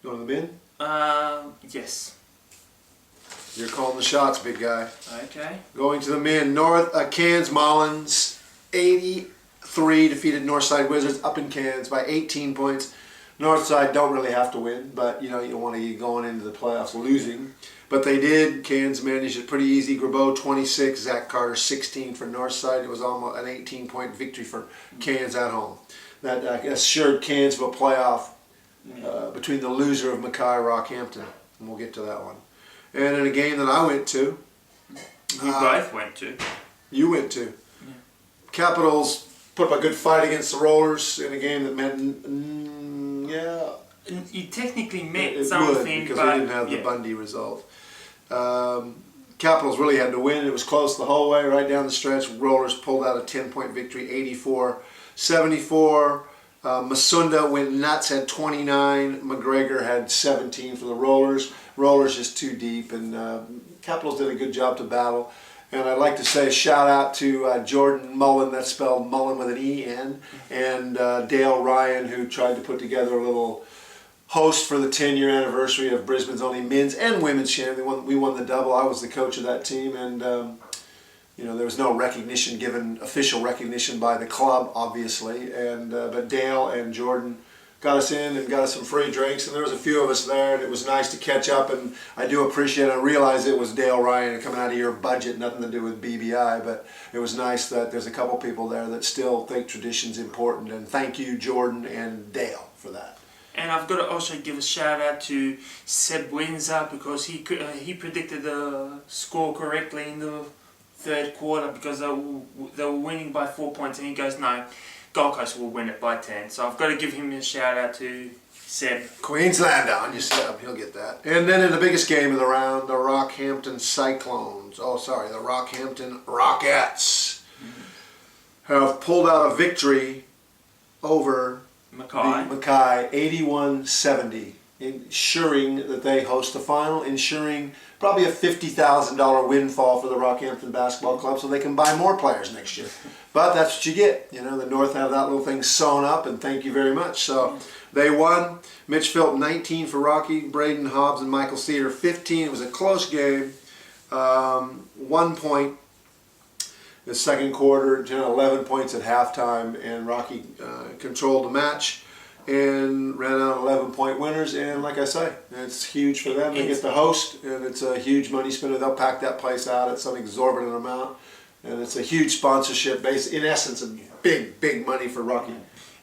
Going to the bin? Yes. You're calling the shots, big guy. Okay. Going to the men. Cairns Mullins, 83 defeated Northside Wizards up in Cairns by 18 points. Northside don't really have to win, but you don't want to get going into the playoffs losing. But they did. Cairns managed it pretty easy. Grabeau 26, Zach Carter 16 for Northside. It was almost an 18-point victory for Cairns at home. That assured Cairns of a playoff between the loser of Mackay Rockhampton, and we'll get to that one. And in a game that I went to, we both went to. You went to. Yeah. Capitals put up a good fight against the Rollers in a game that meant, You technically meant it something, would, because we didn't have the Bundy result. Capitals really had to win. It was close the whole way, right down the stretch. Rollers pulled out a 10-point victory, 84-74. Masunda went nuts, had 29. McGregor had 17 for the Rollers. Rollers just too deep, and Capitals did a good job to battle. And I'd like to say a shout out to Jordan Mullen, that's spelled Mullen with an E-N, and Dale Ryan, who tried to put together a little host for the 10-year anniversary of Brisbane's only men's and women's champion. We won the double. I was the coach of that team, and there was no recognition given, official recognition by the club, obviously. And but Dale and Jordan got us in and got us some free drinks, and there was a few of us there, and it was nice to catch up. And I do appreciate it. I realize it was Dale Ryan coming out of your budget, nothing to do with BBI, but it was nice that there's a couple people there that still think tradition's important. And thank you, Jordan and Dale, for that. And I've got to also give a shout out to Seb Windsor, because he predicted the score correctly in the third quarter, because they were winning by 4 points, and he goes, no, Gold Coast will win it by 10. So I've got to give him a shout out to Seb. Queenslander on your Seb, he'll get that. And then in the biggest game of the round, the Rockhampton Cyclones, the Rockhampton Rockettes have pulled out a victory over Mackay 81-70, ensuring that they host the final, ensuring probably a $50,000 windfall for the Rockhampton Basketball Club, so they can buy more players next year. But that's what you get. The North have that little thing sewn up, and thank you very much. So they won. Mitch Philp 19 for Rocky, Braden Hobbs and Michael Cedar 15. It was a close game. 1 point the second quarter, 11 points at halftime, and Rocky controlled the match and ran out 11-point winners. And like I say, it's huge for them. They get to host, and it's a huge money spinner. They'll pack that place out at some exorbitant amount, and it's a huge sponsorship base. In essence, a big money for Rocky.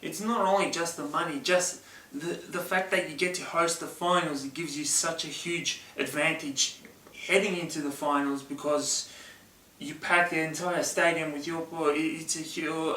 It's not only just the money, just the fact that you get to host the finals. It gives you such a huge advantage heading into the finals, because you pack the entire stadium with your boy.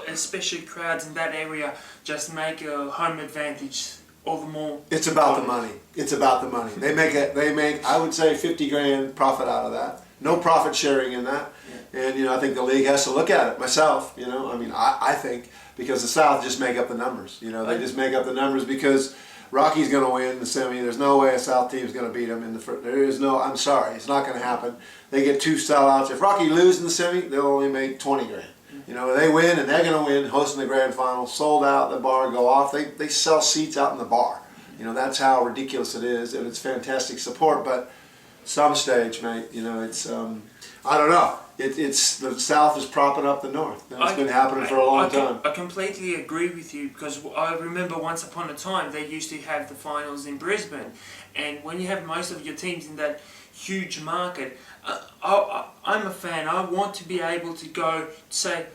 Especially crowds in that area just make a home advantage all the more. It's about the money. It's about the money. They make I would say 50 grand profit out of that. No profit sharing in that. Yeah. And I think the league has to look at it myself. I think, because the South just make up the numbers. They just make up the numbers, because Rocky's going to win the semi. There's no way a South team's going to beat them in the first. There is no. I'm sorry, it's not going to happen. They get 2 sellouts. If Rocky loses in the semi, they'll only make 20 grand. They win, and they're going to win, hosting the grand final, sold out, the bar go off. They sell seats out in the bar. That's how ridiculous it is, and it's fantastic support. But some stage, mate, it's I don't know. It's the South is propping up the North. It's been happening for a long time. I completely agree with you, because I remember once upon a time they used to have the finals in Brisbane, and when you have most of your teams in that huge market, I'm a fan. I want to be able to go say,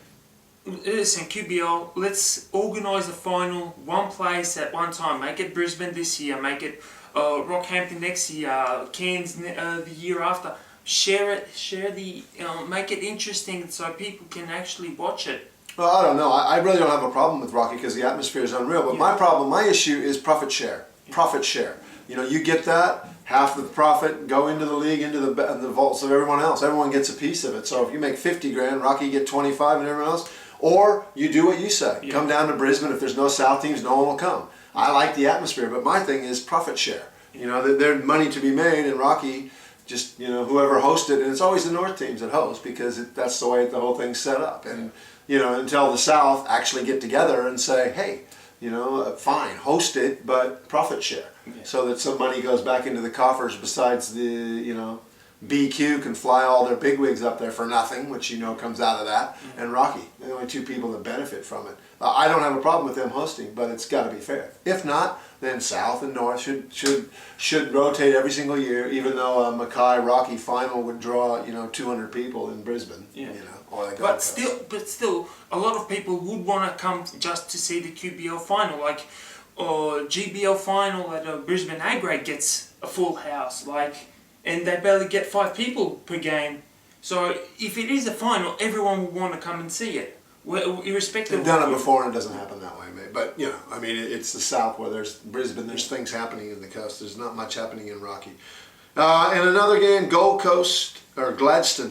listen, QBL, let's organise a final, one place at one time. Make it Brisbane this year, make it Rockhampton next year, Cairns the year after. Share the, make it interesting so people can actually watch it. Well, I don't know. I really don't have a problem with Rocky, because the atmosphere is unreal. But my issue is profit share. Profit share. You get that, half the profit go into the league, into the vaults of everyone else. Everyone gets a piece of it. So if you make 50 grand, Rocky get 25 and everyone else. Or you do what you say. Yeah. Come down to Brisbane. If there's no South teams, no one will come. I like the atmosphere, but my thing is profit share. There's money to be made, and Rocky just, whoever hosted, and it's always the North teams that host, because that's the way the whole thing's set up. And, until the South actually get together and say, hey, fine, host it, but profit share. so that some money goes back into the coffers besides the, you know, BQ can fly all their bigwigs up there for nothing, which you know comes out of that, and Rocky. They're the only two people that benefit from it. I don't have a problem with them hosting, but it's got to be fair. If not, then South and North should rotate every single year. Even though a Mackay Rocky final would draw 200 people in Brisbane, or the but still, a lot of people would want to come just to see the QBL final, like or GBL final at Brisbane A grade gets a full house, and they barely get 5 people per game. So if it is a final, everyone will want to come and see it, irrespective. They've done it before, and it doesn't happen that way, mate. But I mean, it's the South where there's Brisbane. There's things happening in the coast. There's not much happening in Rocky. And another game, Gold Coast or Gladstone,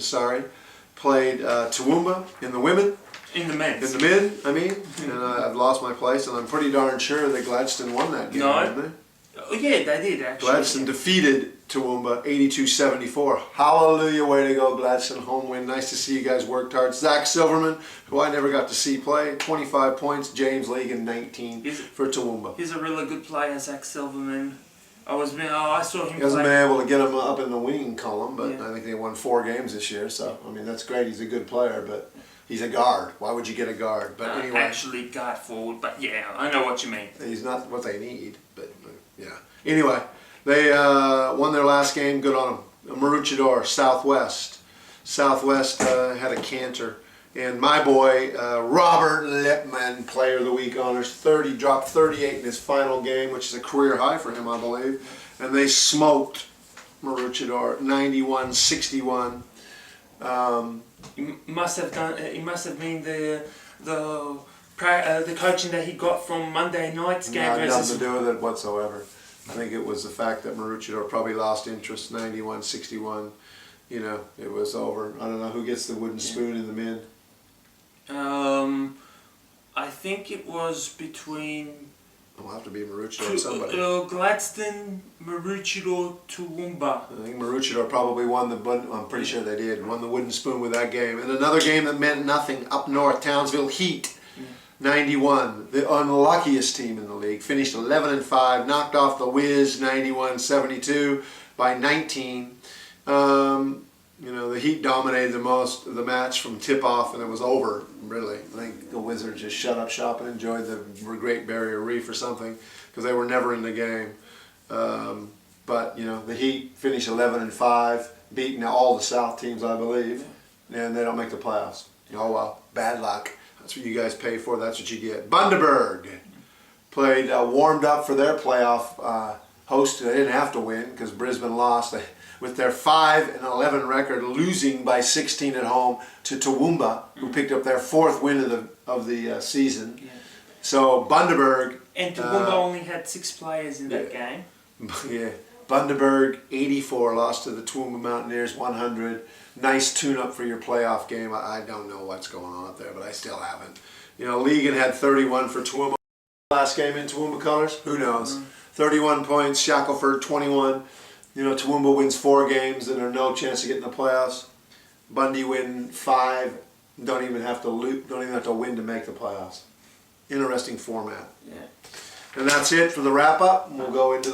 played Toowoomba in the women. In the men's. In the men, I mean. And I've lost my place, and I'm pretty darn sure that Gladstone won that game, didn't they? Oh, yeah, they did actually. Gladstone defeated Toowoomba 82-74. Hallelujah, way to go, Gladstone. Home win. Nice to see you guys worked hard. Zach Silverman, who I never got to see play, 25 points. James Legan, 19 for Toowoomba. He's a really good player, Zach Silverman. I saw him. He hasn't been able to get him up in the winning column, but I think they won 4 games this year. So I mean, that's great. He's a good player, but he's a guard. Why would you get a guard? But anyway, actually guard forward. But yeah, I know what you mean. He's not what they need, but yeah. Anyway, they won their last game. Good on them. Maroochydore, Southwest. Southwest had a canter. And my boy, Robert Lippman, Player of the Week honors, dropped 38 in his final game, which is a career high for him, I believe. And they smoked Maroochydore 91-61. It must have been the coaching that he got from Monday night's game. Had nothing to do with it whatsoever. I think it was the fact that Maroochydore probably lost interest 91-61. It was over. I don't know who gets the wooden spoon in the men. I think it was between. It'll have to be Maroochydore or somebody. Gladstone, Maroochydore, Toowoomba. I think Maroochydore probably won I'm pretty sure they did. Won the wooden spoon with that game. And another game that meant nothing up north, Townsville Heat. 91, the unluckiest team in the league, finished 11-5, knocked off the Wiz 91-72 by 19. The Heat dominated the match from tip-off, and it was over, really. I think the Wizards just shut up shop and enjoyed the Great Barrier Reef or something, because they were never in the game. But the Heat finished 11-5, beating all the South teams, I believe, and they don't make the playoffs. Oh well, bad luck. That's what you guys pay for. That's what you get. Bundaberg played, warmed up for their playoff host. They didn't have to win because Brisbane lost. With their 5-11 record, losing by 16 at home to Toowoomba, who picked up their 4th win of the season. Yeah. So Bundaberg. And Toowoomba only had 6 players in that game. Yeah. Bundaberg 84 lost to the Toowoomba Mountaineers 100. Nice tune-up for your playoff game. I don't know what's going on up there, but I still haven't. Legan had 31 for Toowoomba. Last game in Toowoomba colors? Who knows? 31 points. Shackelford 21. Toowoomba wins 4 games and there's no chance of getting the playoffs. Bundy win 5. Don't even have to win to make the playoffs. Interesting format. Yeah. And that's it for the wrap-up. We'll go into the